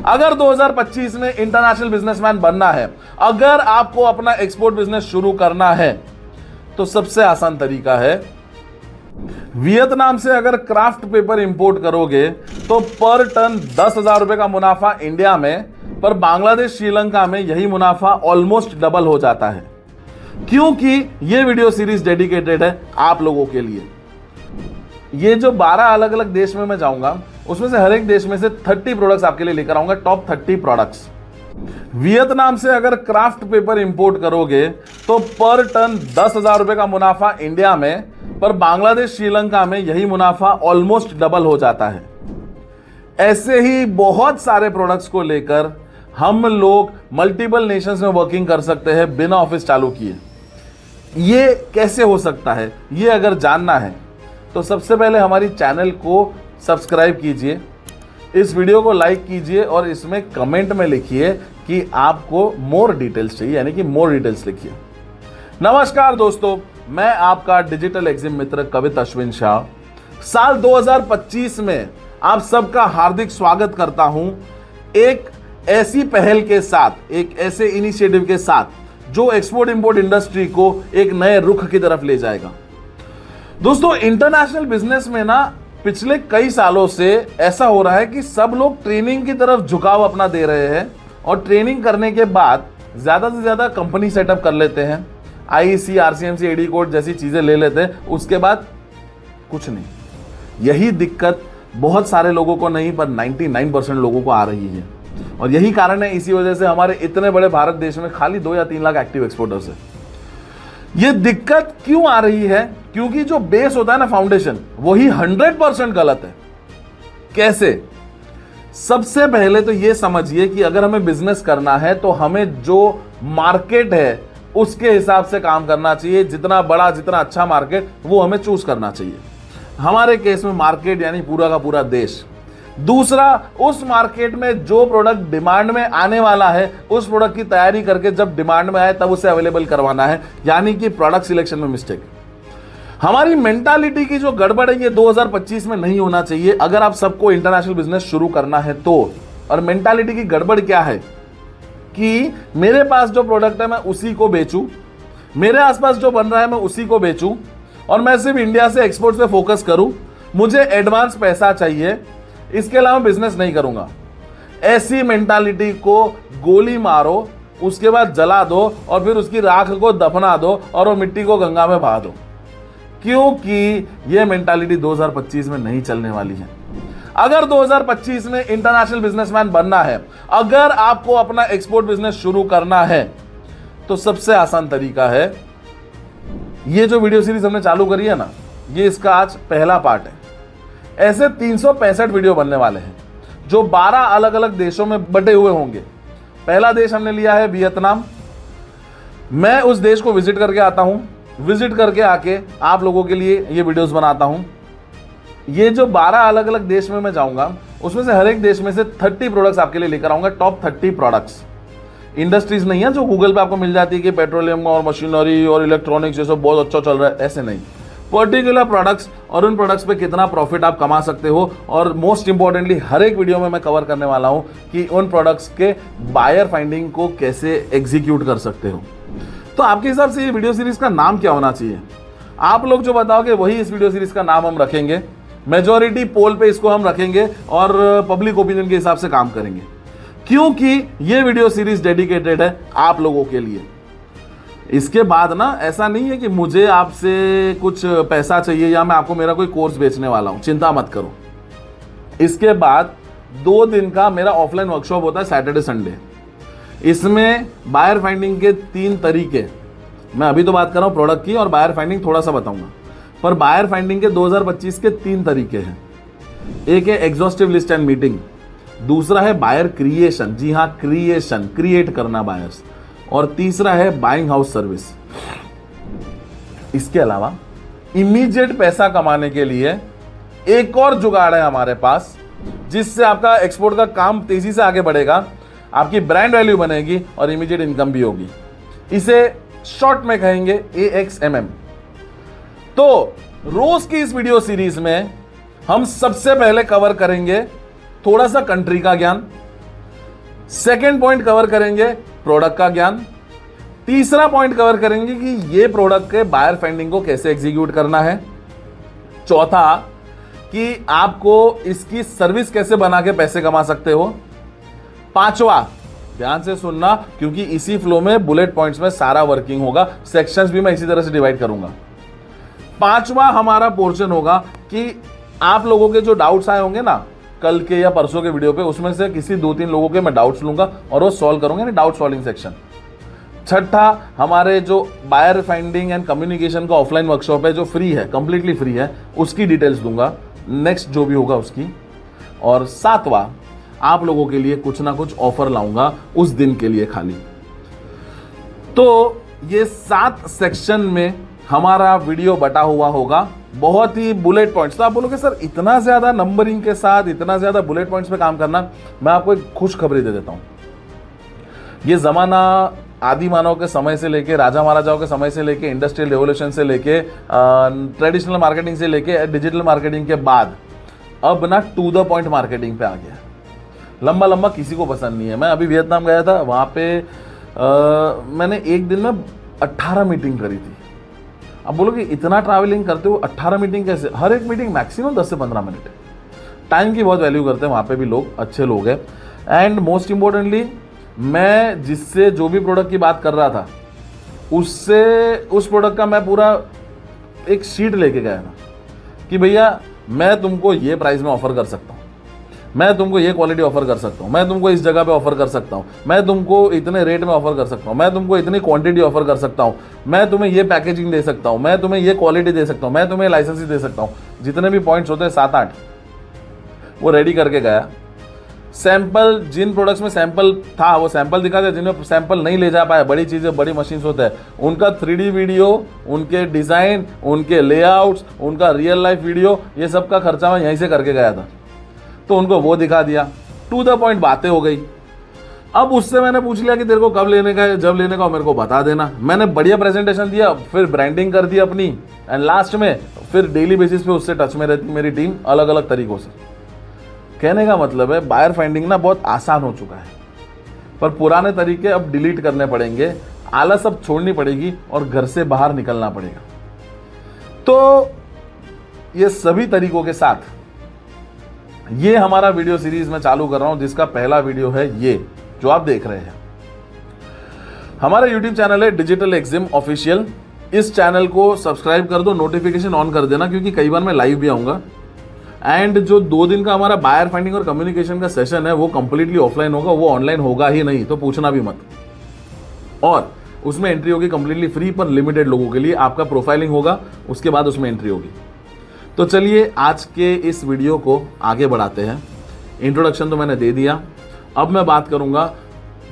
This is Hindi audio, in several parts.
अगर 2025 में इंटरनेशनल बिजनेसमैन बनना है, अगर आपको अपना एक्सपोर्ट बिजनेस शुरू करना है, तो सबसे आसान तरीका है, वियतनाम से अगर क्राफ्ट पेपर इंपोर्ट करोगे तो पर टन 10,000 रुपए का मुनाफा इंडिया में, पर बांग्लादेश श्रीलंका में यही मुनाफा ऑलमोस्ट डबल हो जाता है। क्योंकि यह वीडियो सीरीज डेडिकेटेड है आप लोगों के लिए। ये जो 12 अलग अलग देश में मैं जाऊंगा, उसमें से हर एक देश में से 30 प्रोडक्ट्स आपके लिए लेकर आऊंगा, टॉप 30 प्रोडक्ट्स। वियतनाम से अगर क्राफ्ट पेपर इंपोर्ट करोगे तो पर टन 10,000 रुपए का मुनाफा इंडिया में, पर बांग्लादेश श्रीलंका में यही मुनाफा ऑलमोस्ट डबल हो जाता है। ऐसे ही बहुत सारे प्रोडक्ट्स को लेकर हम लोग मल्टीपल नेशंस में वर्किंग कर सकते हैं बिना ऑफिस चालू किए। ये कैसे हो सकता है, ये अगर जानना है तो सबसे पहले हमारी चैनल को सब्सक्राइब कीजिए, इस वीडियो को लाइक कीजिए और इसमें कमेंट में लिखिए कि आपको मोर डिटेल्स चाहिए, यानी कि मोर डिटेल्स लिखिए। नमस्कार दोस्तों, मैं आपका डिजिटल एग्जिम मित्र कवित अश्विन शाह साल 2025 में आप सबका हार्दिक स्वागत करता हूं एक ऐसी पहल के साथ, एक ऐसे इनिशिएटिव के साथ जो एक्सपोर्ट इंपोर्ट इंडस्ट्री को एक नए रुख की तरफ ले जाएगा। दोस्तों, इंटरनेशनल बिजनेस में ना पिछले कई सालों से ऐसा हो रहा है कि सब लोग ट्रेनिंग की तरफ झुकाव अपना दे रहे हैं और ट्रेनिंग करने के बाद ज्यादा से ज्यादा कंपनी सेटअप कर लेते हैं, आईईसी, आरसीएमसी, एडी कोड जैसी चीजें ले लेते हैं, उसके बाद कुछ नहीं। यही दिक्कत बहुत सारे लोगों को नहीं, पर 99% लोगों को आ रही है और यही कारण है, इसी वजह से हमारे इतने बड़े भारत देश में खाली 2 या 3 लाख एक्टिव एक्सपोर्टर्स है। ये दिक्कत क्यों आ रही है? क्योंकि जो बेस होता है ना, फाउंडेशन, वही 100% गलत है। कैसे? सबसे पहले तो ये समझिए कि अगर हमें बिजनेस करना है तो हमें जो मार्केट है उसके हिसाब से काम करना चाहिए। जितना बड़ा, जितना अच्छा मार्केट, वो हमें चूज करना चाहिए। हमारे केस में मार्केट यानी पूरा का पूरा देश। दूसरा, उस मार्केट में जो प्रोडक्ट डिमांड में आने वाला है, उस प्रोडक्ट की तैयारी करके जब डिमांड में आए तब उसे अवेलेबल करवाना है, यानी कि प्रोडक्ट सिलेक्शन में मिस्टेक। हमारी मेंटालिटी की जो गड़बड़ है, ये 2025 में नहीं होना चाहिए अगर आप सबको इंटरनेशनल बिजनेस शुरू करना है तो। और मेंटालिटी की गड़बड़ क्या है कि मेरे पास जो प्रोडक्ट है मैं उसी को बेचूं, मेरे आसपास जो बन रहा है मैं उसी को बेचूं और मैं सिर्फ इंडिया से एक्सपोर्ट पे फोकस करूं, मुझे एडवांस पैसा चाहिए, इसके अलावा बिजनेस नहीं करूंगा। ऐसी मेंटालिटी को गोली मारो, उसके बाद जला दो और फिर उसकी राख को दफना दो और वो मिट्टी को गंगा में बहा दो, क्योंकि यह मेंटालिटी 2025 में नहीं चलने वाली है। अगर 2025 में इंटरनेशनल बिजनेसमैन बनना है, अगर आपको अपना एक्सपोर्ट बिजनेस शुरू करना है, तो सबसे आसान तरीका है, ये जो वीडियो सीरीज हमने चालू करी है ना, ये इसका आज पहला पार्ट है। ऐसे 365 वीडियो बनने वाले हैं जो 12 अलग अलग देशों में बटे हुए होंगे। पहला देश हमने लिया है वियतनाम। मैं उस देश को विजिट करके आता हूं, विजिट करके आके आप लोगों के लिए ये वीडियोस बनाता हूं। ये जो 12 अलग अलग देश में मैं जाऊंगा, उसमें से हर एक देश में से 30 प्रोडक्ट्स आपके लिए लेकर आऊंगा, टॉप 30 प्रोडक्ट्स। इंडस्ट्रीज नहीं है जो गूगल पे आपको मिल जाती है कि पेट्रोलियम और मशीनरी और इलेक्ट्रॉनिक्स ये सब बहुत अच्छा चल रहा है, ऐसे नहीं। पर्टिकुलर प्रोडक्ट्स और उन प्रोडक्ट्स पे कितना प्रॉफिट आप कमा सकते हो, और मोस्ट इंपॉर्टेंटली हर एक वीडियो में मैं कवर करने वाला हूं कि उन प्रोडक्ट्स के बायर फाइंडिंग को कैसे एग्जीक्यूट कर सकते हो। तो आपके हिसाब से ये वीडियो सीरीज का नाम क्या होना चाहिए? आप लोग जो बताओगे वही इस वीडियो सीरीज का नाम हम रखेंगे। मेजॉरिटी पोल पे इसको हम रखेंगे और पब्लिक ओपिनियन के हिसाब से काम करेंगे, क्योंकि ये वीडियो सीरीज डेडिकेटेड है आप लोगों के लिए। इसके बाद ना ऐसा नहीं है कि मुझे आपसे कुछ पैसा चाहिए या मैं आपको मेरा कोई कोर्स बेचने वाला हूं, चिंता मत करो। इसके बाद 2 दिन का मेरा ऑफलाइन वर्कशॉप होता है, सैटरडे संडे। इसमें बायर फाइंडिंग के 3 तरीके, मैं अभी तो बात कर रहा हूं प्रोडक्ट की, और बायर फाइंडिंग थोड़ा सा बताऊंगा, पर बायर फाइंडिंग के 2025 के 3 तरीके हैं। एक है एग्जॉस्टिव लिस्ट एंड मीटिंग, दूसरा है बायर क्रिएशन, जी हाँ क्रिएशन, क्रिएट करना बायर्स, और तीसरा है बाइंग हाउस सर्विस। इसके अलावा इमीडिएट पैसा कमाने के लिए एक और जुगाड़ है हमारे पास, जिससे आपका एक्सपोर्ट का काम तेजी से आगे बढ़ेगा, आपकी ब्रांड वैल्यू बनेगी और इमीडिएट इनकम भी होगी। इसे शॉर्ट में कहेंगे AXMM। तो रोज की इस वीडियो सीरीज में हम सबसे पहले कवर करेंगे थोड़ा सा कंट्री का ज्ञान, सेकेंड पॉइंट कवर करेंगे प्रोडक्ट का ज्ञान। तीसरा पॉइंट कवर करेंगे कि ये प्रोडक्ट के बायर फाइंडिंग को कैसे एग्जीक्यूट करना है। चौथा कि आपको इसकी सर्विस कैसे बना के पैसे कमा सकते हो। पांचवा, ध्यान से सुनना क्योंकि इसी फ्लो में बुलेट पॉइंट्स में सारा वर्किंग होगा, सेक्शंस भी मैं इसी तरह से डिवाइड करूंगा। पांचवा हमारा पोर्शन होगा कि आप लोगों के जो डाउट्स आए होंगे ना कल के या परसों के वीडियो पे, उसमें से किसी 2-3 लोगों के मैं डाउट्स लूंगा और वो सॉल्व करूंगा, यानी डाउट सॉल्विंग सेक्शन। छठा, हमारे जो बायर फाइंडिंग एंड कम्युनिकेशन का ऑफलाइन वर्कशॉप है जो फ्री है, कंप्लीटली फ्री है, उसकी डिटेल्स दूंगा नेक्स्ट जो भी होगा उसकी। और सातवां, आप लोगों के लिए कुछ ना कुछ ऑफर लाऊंगा उस दिन के लिए खाली। तो ये 7 सेक्शन में हमारा वीडियो बटा हुआ होगा, बहुत ही बुलेट पॉइंट्स। तो आप बोलोगे सर इतना ज्यादा नंबरिंग के साथ इतना ज्यादा बुलेट पॉइंट्स पे काम करना, मैं आपको एक खुशखबरी दे देता हूं। ये जमाना आदि मानव के समय से लेके, राजा महाराजाओं के समय से लेके, इंडस्ट्रियल रेवोल्यूशन से लेके, ट्रेडिशनल मार्केटिंग से लेके डिजिटल मार्केटिंग के बाद अब ना टू द पॉइंट मार्केटिंग पे आ गया। लंबा लंबा किसी को पसंद नहीं है। मैं अभी वियतनाम गया था, वहाँ पे मैंने एक दिन में 18 मीटिंग करी थी। अब बोलोगे इतना ट्रैवलिंग करते हो 18 मीटिंग कैसे? हर एक मीटिंग मैक्सिमम 10 से 15 मिनट है। टाइम की बहुत वैल्यू करते हैं वहाँ पे भी लोग, अच्छे लोग हैं। एंड मोस्ट इंपॉर्टेंटली, मैं जिससे जो भी प्रोडक्ट की बात कर रहा था उससे उस प्रोडक्ट का मैं पूरा एक शीट लेके गया था कि भैया मैं तुमको ये प्राइस में ऑफर कर सकता हूँ, मैं तुमको ये क्वालिटी ऑफर कर सकता हूँ, मैं तुमको इस जगह पे ऑफर कर सकता हूँ, मैं तुमको इतने रेट में ऑफर कर सकता हूँ, मैं तुमको इतनी क्वांटिटी ऑफर कर सकता हूँ, मैं तुम्हें ये पैकेजिंग दे सकता हूँ, मैं तुम्हें ये क्वालिटी दे सकता हूँ, मैं तुम्हें लाइसेंस दे सकता हूँ। जितने भी पॉइंट्स होते हैं 7-8 वो रेडी करके गया। सैंपल, जिन प्रोडक्ट्स में सैंपल था वो सैंपल दिखा दिया, जिनमें सैंपल नहीं ले जा पाया, बड़ी चीज़ें बड़ी मशीन्स होते हैं, उनका 3D वीडियो, उनके डिज़ाइन, उनके लेआउट्स, उनका रियल लाइफ वीडियो, ये सब का खर्चा मैं यहीं से करके गया था। तो उनको वो दिखा दिया, टू द पॉइंट बातें हो गई। अब उससे मैंने पूछ लिया कि तेरे को कब लेने का है, जब लेने का हो मेरे को बता देना। मैंने बढ़िया प्रेजेंटेशन दिया, फिर ब्रांडिंग कर दी अपनी, एंड लास्ट में फिर डेली बेसिस पे उससे टच में रहती मेरी टीम अलग अलग तरीकों से। कहने का मतलब है बायर फाइंडिंग ना बहुत आसान हो चुका है, पर पुराने तरीके अब डिलीट करने पड़ेंगे, आलस अब छोड़नी पड़ेगी और घर से बाहर निकलना पड़ेगा। तो ये सभी तरीकों के साथ ये हमारा वीडियो सीरीज मैं चालू कर रहा हूं, जिसका पहला वीडियो है ये जो आप देख रहे हैं। हमारा YouTube चैनल है डिजिटल एक्जिम ऑफिशियल। इस चैनल को सब्सक्राइब कर दो, नोटिफिकेशन ऑन कर देना, क्योंकि कई बार मैं लाइव भी आऊंगा। एंड जो 2 दिन का हमारा बायर फाइंडिंग और कम्युनिकेशन का सेशन है वो कंप्लीटली ऑफलाइन होगा, वो ऑनलाइन होगा ही नहीं, तो पूछना भी मत। और उसमें एंट्री होगी कंप्लीटली फ्री, पर लिमिटेड लोगों के लिए। आपका प्रोफाइलिंग होगा, उसके बाद उसमें एंट्री होगी। तो चलिए आज के इस वीडियो को आगे बढ़ाते हैं। इंट्रोडक्शन तो मैंने दे दिया, अब मैं बात करूंगा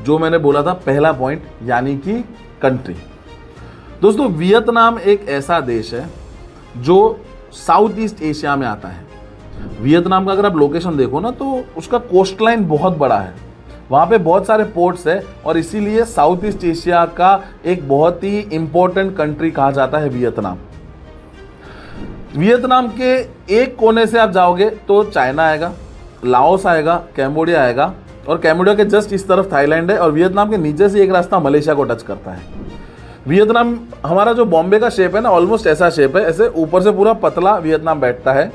जो मैंने बोला था पहला पॉइंट, यानी कि कंट्री। दोस्तों, वियतनाम एक ऐसा देश है जो साउथ ईस्ट एशिया में आता है। वियतनाम का अगर आप लोकेशन देखो ना तो उसका कोस्ट लाइन बहुत बड़ा है, वहाँ पे बहुत सारे पोर्ट्स है, और इसीलिए साउथ ईस्ट एशिया का एक बहुत ही इंपॉर्टेंट कंट्री कहा जाता है वियतनाम। वियतनाम के एक कोने से आप जाओगे तो चाइना आएगा, लाओस आएगा, कैम्बोडिया आएगा, और कैम्बोडिया के जस्ट इस तरफ थाईलैंड है, और वियतनाम के नीचे से एक रास्ता मलेशिया को टच करता है। वियतनाम, हमारा जो बॉम्बे का शेप है ना, ऑलमोस्ट ऐसा शेप है, ऐसे ऊपर से पूरा पतला वियतनाम बैठता है।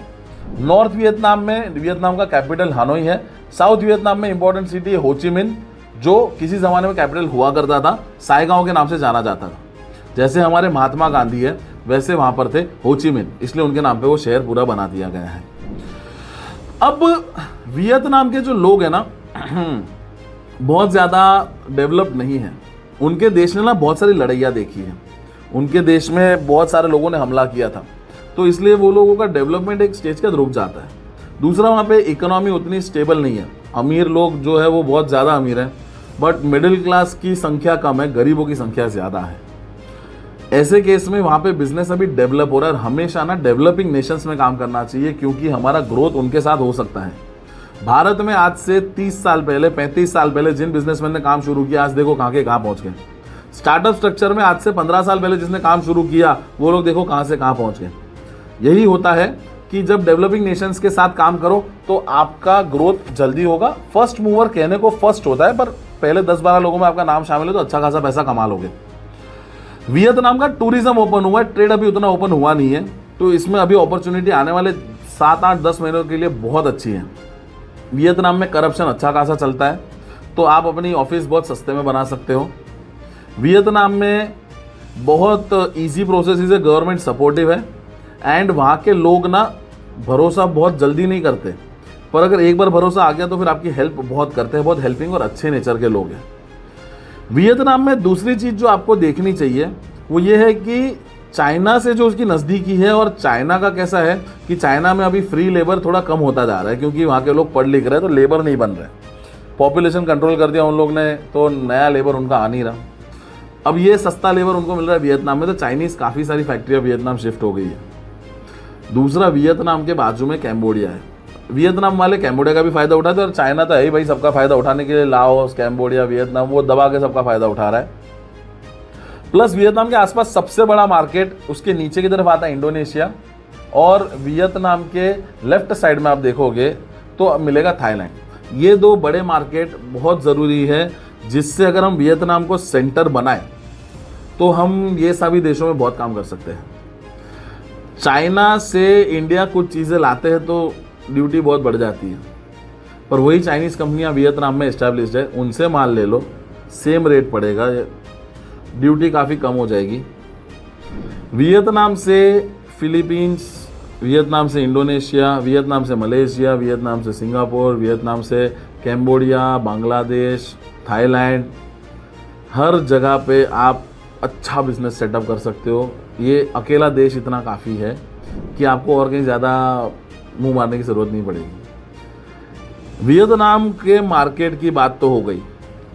नॉर्थ वियतनाम में वियतनाम का कैपिटल हानोई है। साउथ वियतनाम में इंपॉर्टेंट सिटी है हो ची मिन, जो किसी जमाने में कैपिटल हुआ करता था, साइगांव के नाम से जाना जाता था। जैसे हमारे महात्मा गांधी है, वैसे वहां पर थे हो ची मिन, इसलिए उनके नाम पे वो शहर पूरा बना दिया गया है। अब वियतनाम के जो लोग हैं ना बहुत ज्यादा डेवलप नहीं है। उनके देश ने ना बहुत सारी लड़ाइयाँ देखी है, उनके देश में बहुत सारे लोगों ने हमला किया था, तो इसलिए वो लोगों का डेवलपमेंट एक स्टेज का रुक जाता है। दूसरा, वहाँ पे इकोनॉमी उतनी स्टेबल नहीं है। अमीर लोग जो है वो बहुत ज़्यादा अमीर हैं, बट मिडिल क्लास की संख्या कम है, गरीबों की संख्या ज़्यादा है। ऐसे केस में वहाँ पे बिजनेस अभी डेवलप हो रहा है, और हमेशा ना डेवलपिंग नेशंस में काम करना चाहिए, क्योंकि हमारा ग्रोथ उनके साथ हो सकता है। भारत में आज से 30 साल पहले, 35 साल पहले जिन बिजनेसमैन ने काम शुरू किया, आज देखो कहाँ के कहाँ पहुँच गए। स्टार्टअप स्ट्रक्चर में आज से 15 साल पहले जिसने काम शुरू किया, वो लोग देखो कहाँ से कहाँ पहुँच गए। यही होता है कि जब डेवलपिंग नेशंस के साथ काम करो तो आपका ग्रोथ जल्दी होगा। फर्स्ट मूवर कहने को फर्स्ट होता है, पर पहले 10-12 लोगों में आपका नाम शामिल है तो अच्छा खासा पैसा कमा लोगे। वियतनाम का टूरिज्म ओपन हुआ है, ट्रेड अभी उतना ओपन हुआ नहीं है, तो इसमें अभी अपॉर्चुनिटी आने वाले 7-8-10 महीनों के लिए बहुत अच्छी है। वियतनाम में करप्शन अच्छा खासा चलता है, तो आप अपनी ऑफिस बहुत सस्ते में बना सकते हो। वियतनाम में बहुत इजी प्रोसेस है, गवर्नमेंट सपोर्टिव है, एंड वहाँ के लोग ना भरोसा बहुत जल्दी नहीं करते, पर अगर एक बार भरोसा आ गया तो फिर आपकी हेल्प बहुत करते हैं, बहुत हेल्पिंग और अच्छे नेचर के लोग हैं। वियतनाम में दूसरी चीज़ जो आपको देखनी चाहिए वो ये है कि चाइना से जो उसकी नज़दीकी है, और चाइना का कैसा है कि चाइना में अभी फ्री लेबर थोड़ा कम होता जा रहा है, क्योंकि वहाँ के लोग पढ़ लिख रहे हैं तो लेबर नहीं बन रहे। पॉपुलेशन कंट्रोल कर दिया उन लोग ने, तो नया लेबर उनका आ नहीं रहा। अब ये सस्ता लेबर उनको मिल रहा है वियतनाम में, तो चाइनीज़ काफ़ी सारी फैक्ट्रियाँ वियतनाम शिफ्ट हो गई है। दूसरा, वियतनाम के बाजू में कैम्बोडिया है। वियतनाम वाले कैम्बोडिया का भी फायदा उठाते हैं, और चाइना तो है ही भाई सबका फायदा उठाने के लिए, लाओस, कैम्बोडिया, वियतनाम, वो दबा के सबका फायदा उठा रहा है। प्लस वियतनाम के आसपास सबसे बड़ा मार्केट उसके नीचे की तरफ आता है इंडोनेशिया, और वियतनाम के लेफ्ट साइड में आप देखोगे तो मिलेगा थाईलैंड। ये दो बड़े मार्केट बहुत ज़रूरी है, जिससे अगर हम वियतनाम को सेंटर बनाएं तो हम ये सभी देशों में बहुत काम कर सकते हैं। चाइना से इंडिया कुछ चीज़ें लाते हैं तो ड्यूटी बहुत बढ़ जाती है, पर वही चाइनीज़ कंपनियां वियतनाम में इस्टेब्लिश्ड है, उनसे माल ले लो, सेम रेट पड़ेगा, ड्यूटी काफ़ी कम हो जाएगी। वियतनाम से फिलीपींस, वियतनाम से इंडोनेशिया, वियतनाम से मलेशिया, वियतनाम से सिंगापुर, वियतनाम से कैम्बोडिया, बांग्लादेश, थाईलैंड, हर जगह पे आप अच्छा बिजनेस सेटअप कर सकते हो। ये अकेला देश इतना काफ़ी है कि आपको और कहीं ज़्यादा मुंह मारने की ज़रूरत नहीं पड़ेगी। वियतनाम के मार्केट की बात तो हो गई,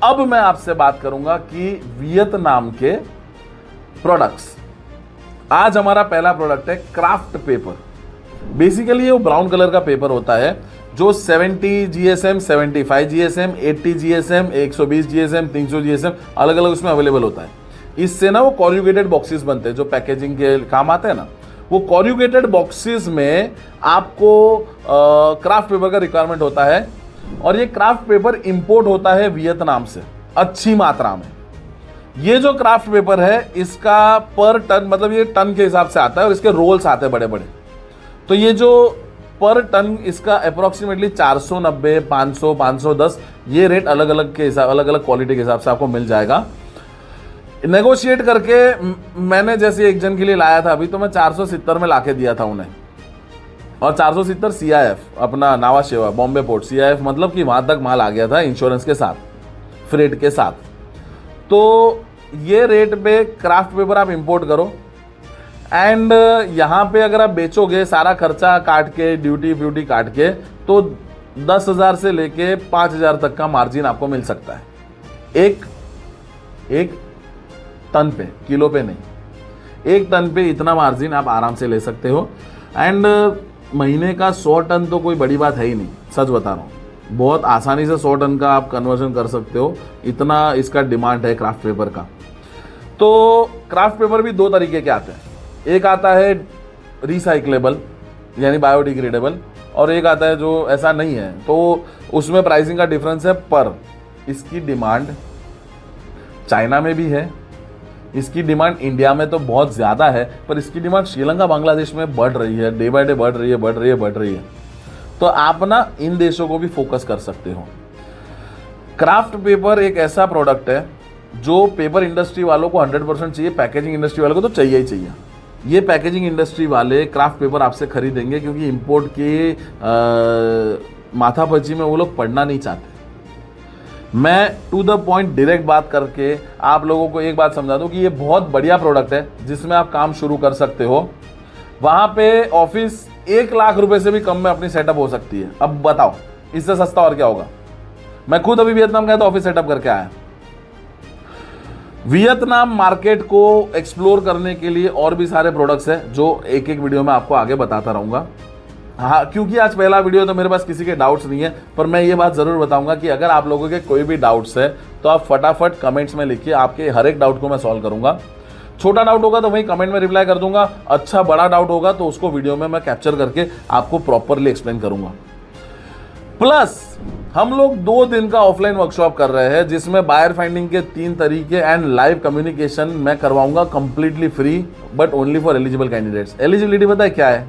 अब मैं आपसे बात करूंगा कि वियतनाम के प्रोडक्ट्स। आज हमारा पहला प्रोडक्ट है क्राफ्ट पेपर। बेसिकली वो ब्राउन कलर का पेपर होता है जो 70 GSM, 75 GSM, 80 GSM, 120 GSM, 300 GSM अलग अलग उसमें अवेलेबल होता है। इससे ना वो कॉर्यूगेटेड बॉक्सेस बनते हैं जो पैकेजिंग के काम आते हैं ना, वो कॉर्यूगेटेड बॉक्सेस में आपको क्राफ्ट पेपर का रिक्वायरमेंट होता है, और ये क्राफ्ट पेपर इंपोर्ट होता है वियतनाम से अच्छी मात्रा में। ये जो क्राफ्ट पेपर है इसका पर टन, मतलब ये टन के हिसाब से आता है, और इसके रोल्स आते हैं बड़े बड़े, तो ये जो पर टन इसका अप्रोक्सीमेटली 490, 500, 510 ये रेट अलग अलग के हिसाब, अलग अलग क्वालिटी के हिसाब से आपको मिल जाएगा। नेगोशिएट करके मैंने जैसे एक जन के लिए लाया था अभी, तो मैं 470 में लाके दिया था उन्हें, और 470 CIF अपना नावा शेवा बॉम्बे पोर्ट, CIF मतलब कि वहाँ तक माल आ गया था इंश्योरेंस के साथ, फ्रेट के साथ। तो ये रेट पे क्राफ्ट पेपर आप इंपोर्ट करो, एंड यहाँ पे अगर आप बेचोगे सारा खर्चा काट के, ड्यूटी फ्यूटी काट के, तो 10,000 से लेके 5,000 तक का मार्जिन आपको मिल सकता है एक टन पे, किलो पे नहीं, 1 टन पे इतना मार्जिन आप आराम से ले सकते हो। एंड महीने का 100 टन तो कोई बड़ी बात है ही नहीं, सच बता रहा हूँ, बहुत आसानी से 100 टन का आप कन्वर्जन कर सकते हो, इतना इसका डिमांड है क्राफ्ट पेपर का। तो क्राफ्ट पेपर भी 2 तरीके के आते हैं, एक आता है रिसाइक्लेबल यानी बायोडिग्रेडेबल, और एक आता है जो ऐसा नहीं है, तो उसमें प्राइसिंग का डिफरेंस है। पर इसकी डिमांड चाइना में भी है, इसकी डिमांड इंडिया में तो बहुत ज़्यादा है, पर इसकी डिमांड श्रीलंका, बांग्लादेश में बढ़ रही है, डे बाय डे बढ़ रही है। तो आप ना इन देशों को भी फोकस कर सकते हो। क्राफ्ट पेपर एक ऐसा प्रोडक्ट है जो पेपर इंडस्ट्री वालों को 100% चाहिए, पैकेजिंग इंडस्ट्री वालों को तो चाहिए ही चाहिए। ये पैकेजिंग इंडस्ट्री वाले क्राफ्ट पेपर आपसे खरीदेंगे, क्योंकि इंपोर्ट की माथापच्ची में वो लोग पढ़ना नहीं चाहते। मैं टू द पॉइंट डायरेक्ट बात करके आप लोगों को एक बात समझा दूं कि ये बहुत बढ़िया प्रोडक्ट है जिसमें आप काम शुरू कर सकते हो। वहाँ पे ऑफिस 1 लाख रुपए से भी कम में अपनी सेटअप हो सकती है। अब बताओ इससे सस्ता और क्या होगा। मैं खुद अभी वियतनाम गया तो ऑफिस सेटअप करके आया। वियतनाम मार्केट को एक्सप्लोर करने के लिए और भी सारे प्रोडक्ट्स हैं जो एक एक वीडियो में आपको आगे बताता रहूँगा। हाँ, क्योंकि आज पहला वीडियो तो मेरे पास किसी के डाउट्स नहीं है, पर मैं ये बात ज़रूर बताऊंगा कि अगर आप लोगों के कोई भी डाउट्स है तो आप फटाफट कमेंट्स में लिखिए, आपके हर एक डाउट को मैं सॉल्व करूंगा। छोटा डाउट होगा तो वही कमेंट में रिप्लाई कर दूंगा, अच्छा बड़ा डाउट होगा तो उसको वीडियो में मैं कैप्चर करके आपको प्रॉपरली एक्सप्लेन करूंगा। प्लस हम लोग 2 दिन का ऑफलाइन वर्कशॉप कर रहे हैं जिसमें बायर फाइंडिंग के 3 तरीके एंड लाइव कम्युनिकेशन मैं करवाऊंगा completely free, but only for eligible candidates. Eligibility पता है क्या है?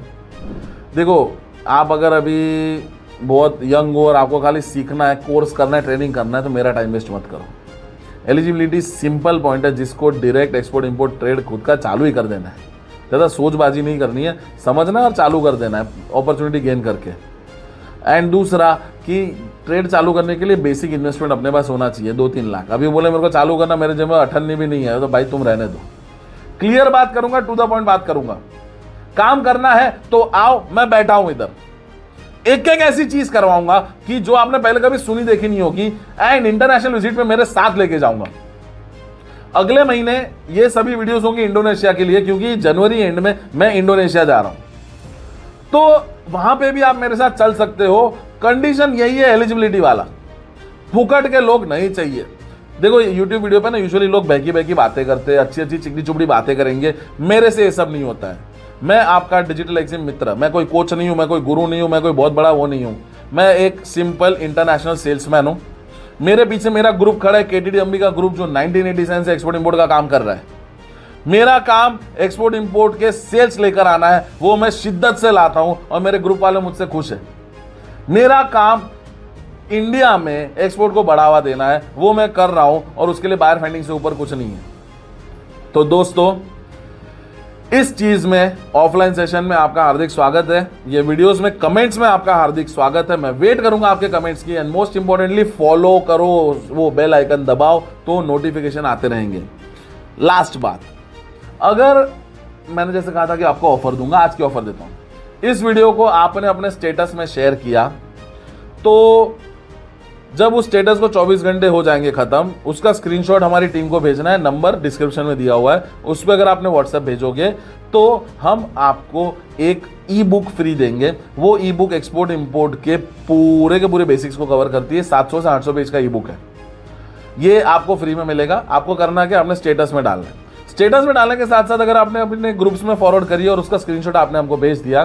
देखो, आप अगर अभी बहुत यंग हो और आपको खाली सीखना है, कोर्स करना है, ट्रेनिंग करना है, तो मेरा टाइम वेस्ट मत करो। एलिजिबिलिटी सिंपल पॉइंट है, जिसको डायरेक्ट एक्सपोर्ट इंपोर्ट ट्रेड खुद का चालू ही कर देना है, ज़्यादा सोचबाजी नहीं करनी है, समझना और चालू कर देना है अपॉर्चुनिटी गेन करके। एंड दूसरा कि ट्रेड चालू करने के लिए बेसिक इन्वेस्टमेंट अपने पास होना चाहिए 2-3 लाख। अभी बोले मेरे को चालू करना, मेरे जेब में 98 भी नहीं है, तो भाई तुम रहने दो। क्लियर बात करूंगा, टू द पॉइंट बात करूंगा। काम करना है तो आओ, मैं बैठा हूं इधर, एक एक ऐसी चीज करवाऊंगा कि जो आपने पहले कभी सुनी देखी नहीं होगी, एंड इंटरनेशनल विजिट पे मेरे साथ लेके जाऊंगा। अगले महीने ये सभी वीडियोस होंगी इंडोनेशिया के लिए, क्योंकि जनवरी एंड में मैं इंडोनेशिया जा रहा हूं, तो वहां पे भी आप मेरे साथ चल सकते हो। कंडीशन यही है एलिजिबिलिटी वाला, फुकट के लोग नहीं चाहिए। देखो यूट्यूब वीडियो पे ना यूजुअली लोग बहकी बहकी बातें करते हैं, अच्छी अच्छी चिकनी चुपड़ी बातें करेंगे, मेरे से ये सब नहीं होता है। मैं आपका डिजिटल एग्जिम मित्र, मैं कोई कोच नहीं हूं, मैं कोई गुरु नहीं हूं, मैं कोई बहुत बड़ा वो नहीं हूं, मैं एक सिंपल इंटरनेशनल सेल्समैन हूं। मेरे पीछे मेरा ग्रुप खड़ा है, केटीडी अंबिका ग्रुप, जो 1987 से एक्सपोर्ट इंपोर्ट का काम कर रहा है। मेरा काम एक्सपोर्ट इंपोर्ट के सेल्स लेकर आना है, वो मैं शिद्दत से लाता हूं और मेरे ग्रुप वाले मुझसे खुश है। मेरा काम इंडिया में एक्सपोर्ट को बढ़ावा देना है, वो मैं कर रहा हूं, और उसके लिए बायर फाइंडिंग से ऊपर कुछ नहीं है। तो दोस्तों, इस चीज में ऑफलाइन सेशन में आपका हार्दिक स्वागत है। ये वीडियोस में कमेंट्स में आपका हार्दिक स्वागत है। मैं वेट करूंगा आपके कमेंट्स की, एंड मोस्ट इंपॉर्टेंटली फॉलो करो, वो बेल आइकन दबाओ तो नोटिफिकेशन आते रहेंगे। लास्ट बात, अगर मैंने जैसे कहा था कि आपको ऑफर दूंगा, आज की ऑफर देता हूं। इस वीडियो को आपने अपने स्टेटस में शेयर किया, तो जब उस स्टेटस को 24 घंटे हो जाएंगे खत्म, उसका स्क्रीनशॉट हमारी टीम को भेजना है, नंबर डिस्क्रिप्शन में दिया हुआ है, उस पर अगर आपने व्हाट्सएप भेजोगे तो हम आपको एक ई बुक फ्री देंगे। वो ई बुक एक्सपोर्ट इंपोर्ट के पूरे बेसिक्स को कवर करती है। 700 से 800 पेज का ई बुक है, ये आपको फ्री में मिलेगा। आपको करना क्या, आपने स्टेटस में डालना है। स्टेटस में डालने के साथ साथ अगर आपने अपने ग्रुप्स में फॉरवर्ड करी और उसका स्क्रीनशॉट आपने हमको भेज दिया,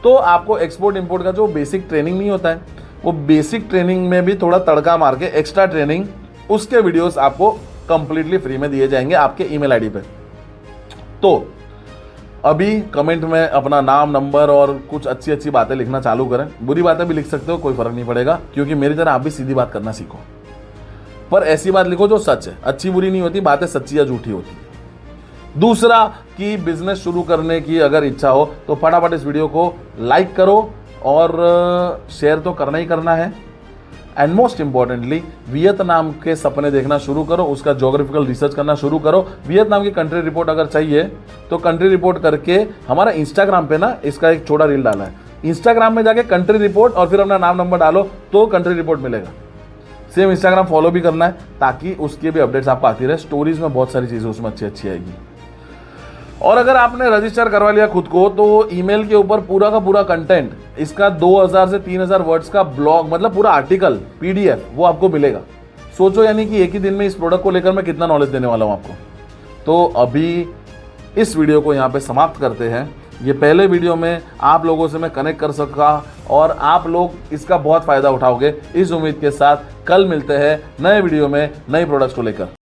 तो आपको एक्सपोर्ट इंपोर्ट का जो बेसिक ट्रेनिंग नहीं होता है, वो बेसिक ट्रेनिंग में भी थोड़ा तड़का मार के एक्स्ट्रा ट्रेनिंग, उसके वीडियोस आपको कंप्लीटली फ्री में दिए जाएंगे आपके ईमेल आईडी पे। तो अभी कमेंट में अपना नाम, नंबर और कुछ अच्छी अच्छी बातें लिखना चालू करें। बुरी बातें भी लिख सकते हो, कोई फर्क नहीं पड़ेगा, क्योंकि मेरी तरह आप भी सीधी बात करना सीखो, पर ऐसी बात लिखो जो सच है। अच्छी बुरी नहीं होती, बातें सच्ची या झूठी होती है। दूसरा कि बिजनेस शुरू करने की अगर इच्छा हो तो फटाफट इस वीडियो को लाइक करो और शेयर तो करना ही करना है। एंड मोस्ट इंपॉर्टेंटली, वियतनाम के सपने देखना शुरू करो, उसका ज्योग्राफिकल रिसर्च करना शुरू करो। वियतनाम की कंट्री रिपोर्ट अगर चाहिए तो कंट्री रिपोर्ट करके हमारा इंस्टाग्राम पे ना इसका एक छोटा रील डाला है, इंस्टाग्राम में जाके कंट्री रिपोर्ट और फिर अपना नाम नंबर डालो तो कंट्री रिपोर्ट मिलेगा। सेम इंस्टाग्राम फॉलो भी करना है ताकि उसकी भी अपडेट्स आपको आती रहे। स्टोरीज में बहुत सारी चीजें उसमें अच्छी अच्छी आएगी। और अगर आपने रजिस्टर करवा लिया खुद को, तो ईमेल के ऊपर पूरा का पूरा कंटेंट, इसका 2000 से 3000 वर्ड्स का ब्लॉग, मतलब पूरा आर्टिकल पीडीएफ, वो आपको मिलेगा। सोचो यानी कि एक ही दिन में इस प्रोडक्ट को लेकर मैं कितना नॉलेज देने वाला हूं आपको। तो अभी इस वीडियो को यहाँ पे समाप्त करते हैं। ये पहले वीडियो में आप लोगों से मैं कनेक्ट कर सका और आप लोग इसका बहुत फायदा उठाओगे, इस उम्मीद के साथ कल मिलते हैं नए वीडियो में नई प्रोडक्ट्स को लेकर।